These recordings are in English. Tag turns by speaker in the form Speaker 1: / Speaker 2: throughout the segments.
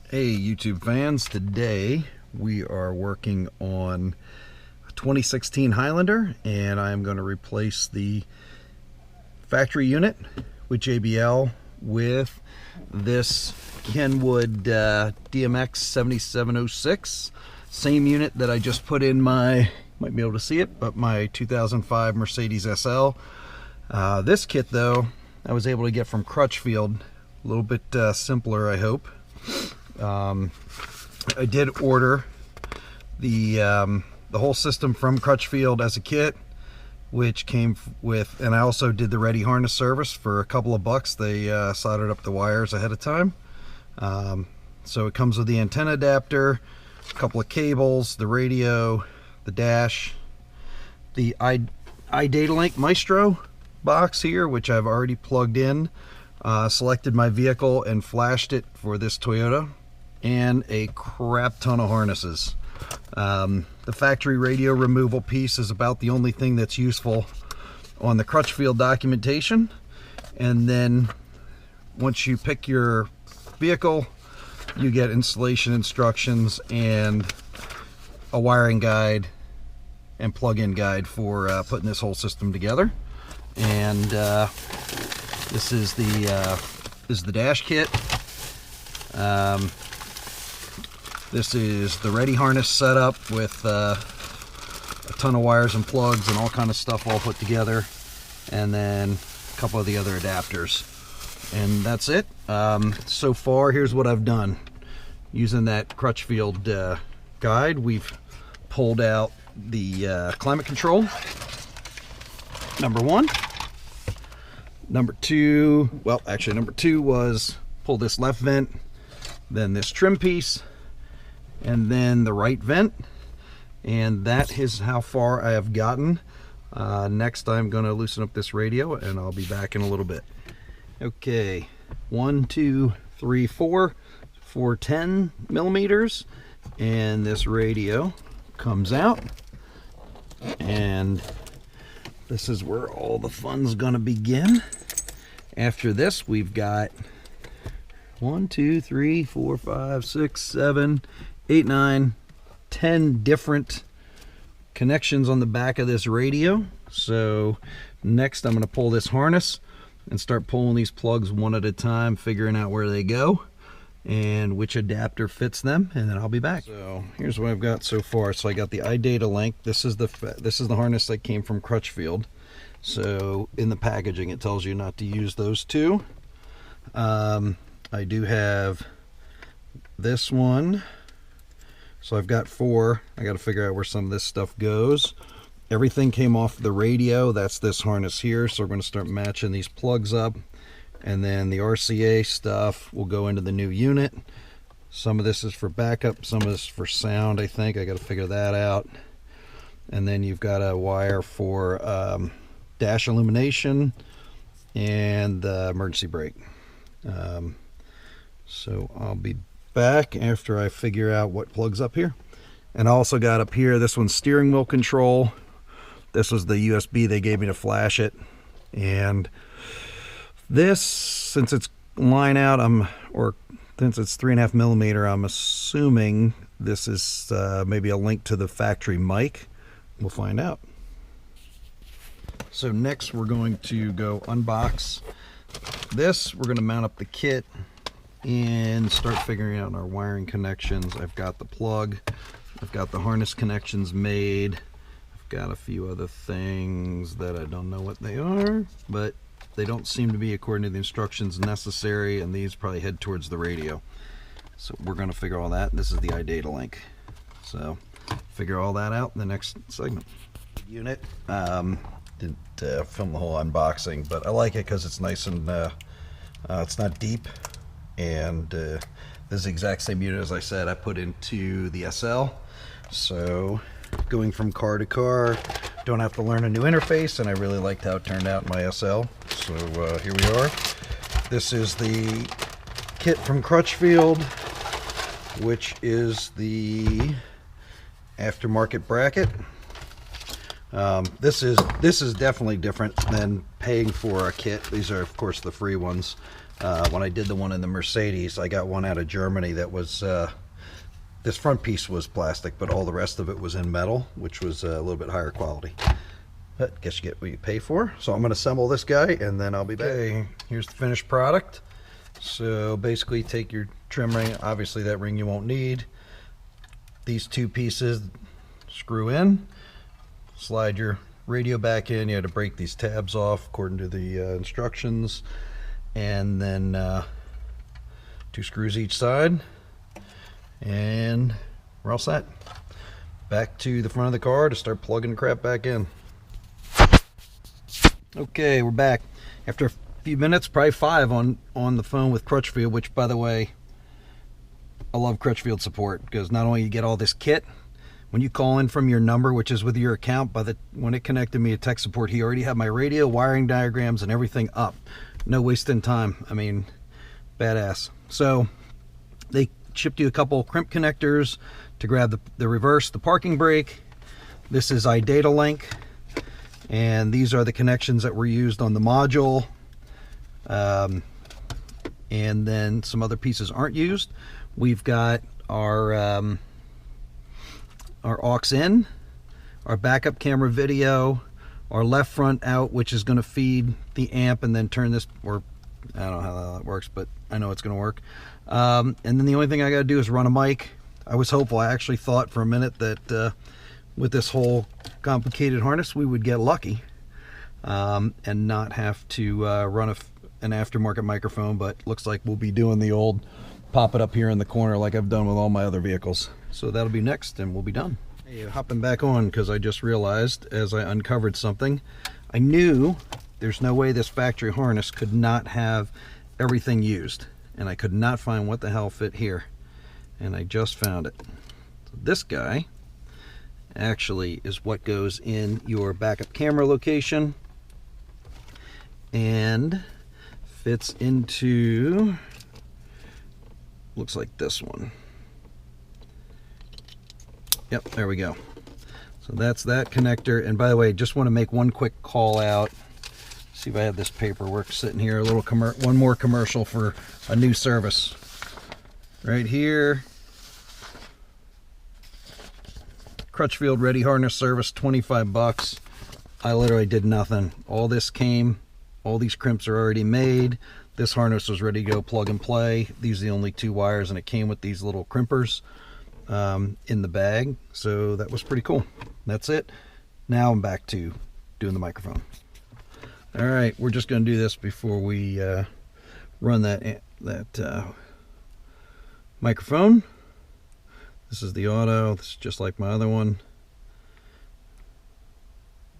Speaker 1: Hey YouTube fans, today we are working on a 2016 Highlander, and I'm going to replace the factory unit with JBL with this Kenwood DMX 7706, same unit that I just put in my, might be able to see it, but my 2005 Mercedes SL. This kit though I was able to get from Crutchfield, a little bit simpler I hope. I did order the whole system from Crutchfield as a kit, which came with, and I also did the ready harness service for a couple of bucks. They soldered up the wires ahead of time. So it comes with the antenna adapter, a couple of cables, the radio, the dash, the iDataLink Maestro box here, which I've already plugged in, selected my vehicle and flashed it for this Toyota, and a crap ton of harnesses. The factory radio removal piece is about the only thing that's useful on the Crutchfield documentation. And then once you pick your vehicle, you get installation instructions and a wiring guide and plug-in guide for putting this whole system together. And this is the dash kit. This is the ready harness setup with a ton of wires and plugs and all kind of stuff all put together, and then a couple of the other adapters, and that's it. So far, here's what I've done. Using that Crutchfield guide, we've pulled out the climate control, number one. Number two, well, actually number two was pull this left vent, then this trim piece, and then the right vent. And that is how far I have gotten. Next I'm going to loosen up this radio, and I'll be back in a little bit. Okay, 1, 2, 3, 4 10 millimeters, and this radio comes out, and this is where all the fun's gonna begin. After this, we've got 1, 2, 3, 4, 5, 6, 7, 8, 9, 10 different connections on the back of this radio. So next I'm gonna pull this harness and start pulling these plugs one at a time, figuring out where they go and which adapter fits them, and then I'll be back. So here's what I've got so far. So I got the iDataLink. This is the harness that came from Crutchfield. So in the packaging it tells you not to use those two. I do have this one. So I've got 4. I got to figure out where some of this stuff goes. Everything came off the radio. That's this harness here. So we're going to start matching these plugs up. And then the RCA stuff will go into the new unit. Some of this is for backup, some of this is for sound, I think. I got to figure that out. And then you've got a wire for dash illumination and the emergency brake. So I'll be back after I figure out what plugs up here. And I also got up here, this one's steering wheel control. This was the USB they gave me to flash it. And this, since it's line out, since it's 3.5 millimeter, I'm assuming this is maybe a link to the factory mic. We'll find out. So next we're going to go unbox this. We're going to mount up the kit and start figuring out our wiring connections. I've got the plug, I've got the harness connections made, I've got a few other things that I don't know what they are, but they don't seem to be according to the instructions necessary, and these probably head towards the radio. So we're going to figure all that. This is the iDataLink. So figure all that out in the next segment. Unit. Didn't film the whole unboxing, but I like it because it's nice and it's not deep. And this is the exact same unit as I said I put into the SL. So going from car to car, don't have to learn a new interface, and I really liked how it turned out in my SL. So here we are. This is the kit from Crutchfield, which is the aftermarket bracket. This is definitely different than paying for a kit. These are of course the free ones. When I did the one in the Mercedes, I got one out of Germany that was, this front piece was plastic, but all the rest of it was in metal, which was a little bit higher quality. But I guess you get what you pay for. So I'm going to assemble this guy and then I'll be back. Okay, here's the finished product. So basically take your trim ring, obviously that ring you won't need. These two pieces screw in, slide your radio back in. You had to break these tabs off according to the instructions, and then 2 screws each side, and we're all set. Back to the front of the car to start plugging the crap back in. Okay, we're back after a few minutes, probably 5 on the phone with Crutchfield, which, by the way, I love Crutchfield support, because not only you get all this kit, when you call in from your number, which is with your account, when it connected me to tech support, he already had my radio, wiring diagrams, and everything up. No wasting time. I mean, badass. So they shipped you a couple crimp connectors to grab the reverse, the parking brake. This is iData link, and these are the connections that were used on the module. And then some other pieces aren't used. We've got our aux in, our backup camera video, our left front out, which is going to feed the amp and then turn this, or I don't know how that works, but I know it's going to work. And then the only thing I got to do is run a mic. I was hopeful. I actually thought for a minute that with this whole complicated harness we would get lucky and not have to run an aftermarket microphone, but looks like we'll be doing the old pop it up here in the corner like I've done with all my other vehicles. So that'll be next and we'll be done. Hey, hopping back on because I just realized as I uncovered something, I knew there's no way this factory harness could not have everything used, and I could not find what the hell fit here, and I just found it. So this guy actually is what goes in your backup camera location and fits into, looks like this one. Yep, there we go. So that's that connector. And by the way, just want to make one quick call out. See if I have this paperwork sitting here. A little one more commercial for a new service. Right here. Crutchfield Ready Harness Service, 25 bucks. I literally did nothing. All this came, all these crimps are already made. This harness was ready to go plug and play. These are the only 2 wires, and it came with these little crimpers in the bag. So that was pretty cool. That's it. Now I'm back to doing the microphone. All right, we're just going to do this before we run that microphone. This is the auto. This is just like my other one.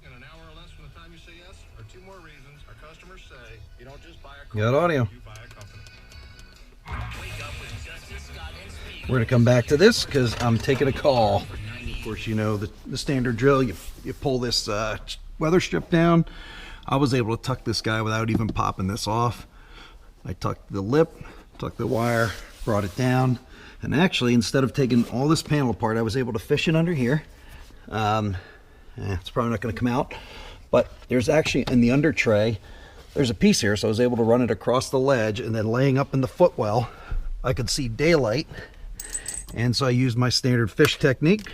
Speaker 1: In an hour or less from the time you say yes, or 2 more reasons our customers say you don't just buy a car, got audio. You buy a company. We're going to come back to this because I'm taking a call. Of course, you know the standard drill. You pull this weather strip down. I was able to tuck this guy without even popping this off. I tucked the lip, tucked the wire, brought it down, and actually instead of taking all this panel apart, I was able to fish it under here. It's probably not going to come out, but there's actually in the under tray, there's a piece here, so I was able to run it across the ledge, and then laying up in the footwell, I could see daylight, and so I used my standard fish technique.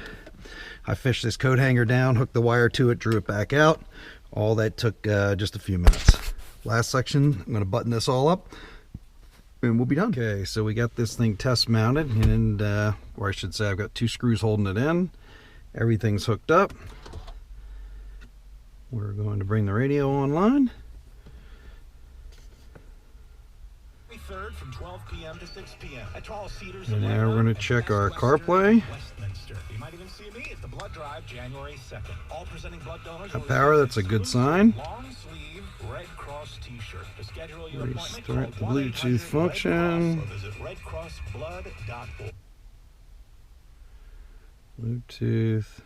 Speaker 1: I fished this coat hanger down, hooked the wire to it, drew it back out. All that took just a few minutes. Last section, I'm going to button this all up and we'll be done. Okay, so we got this thing test mounted, and or I should say I've got 2 screws holding it in. Everything's hooked up. We're going to bring the radio online. From 12 p.m. to 6 p.m. at Tall Cedars, and now we're going to check our CarPlay. You might even see me at the blood drive January 2nd. All presenting blood donors. Power, that's a good sign. Long sleeve Red Cross t-shirt. To schedule your appointment, the Bluetooth function. Visit redcrossblood.org. Bluetooth.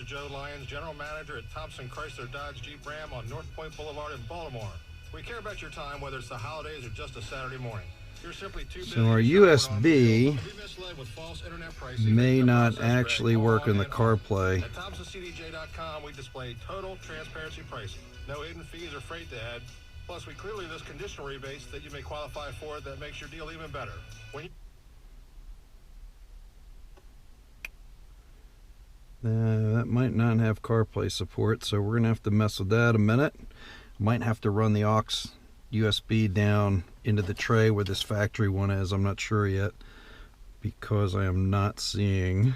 Speaker 1: Joe Lyons, General Manager at Thompson Chrysler Dodge Jeep Ram on North Point Boulevard in Baltimore. We care about your time, whether it's the holidays or just a Saturday morning. You're simply too busy. So our USB may not actually work in the CarPlay. At ThompsonCDJ.com, we display total transparency pricing. No hidden fees or freight to add.
Speaker 2: Plus, we clearly list conditional rebates that you may qualify for that makes your deal even better.
Speaker 1: That might not have CarPlay support, so we're gonna have to mess with that a minute. Might have to run the aux USB down into the tray where this factory one is. I'm not sure yet, because I am not seeing,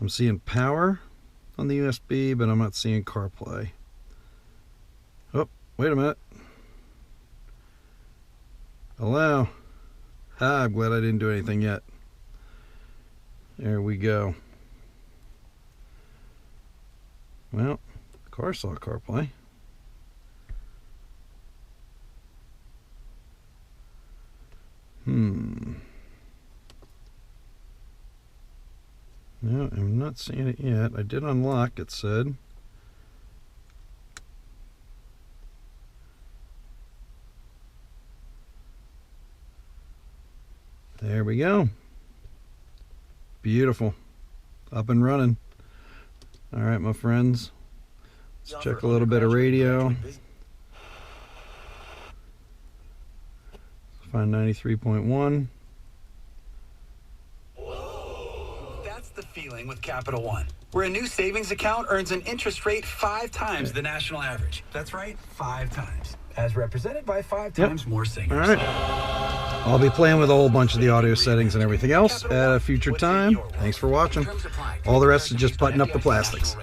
Speaker 1: I'm seeing power on the USB, but I'm not seeing CarPlay. Oh, wait a minute. Hello. Ah, I'm glad I didn't do anything yet. There we go. Well, the car saw CarPlay. No, I'm not seeing it yet. I did unlock, it said. There we go. Beautiful. Up and running. All right, my friends. Let's check a little bit of radio. Find 93.1.
Speaker 3: That's the feeling with Capital One, where a new savings account earns an interest rate 5 times the national average. That's right, 5 times. As represented by 5 times more singers.
Speaker 1: All right. I'll be playing with a whole bunch of the audio settings and everything else at a future time. Thanks for watching. All the rest is just button up the plastics.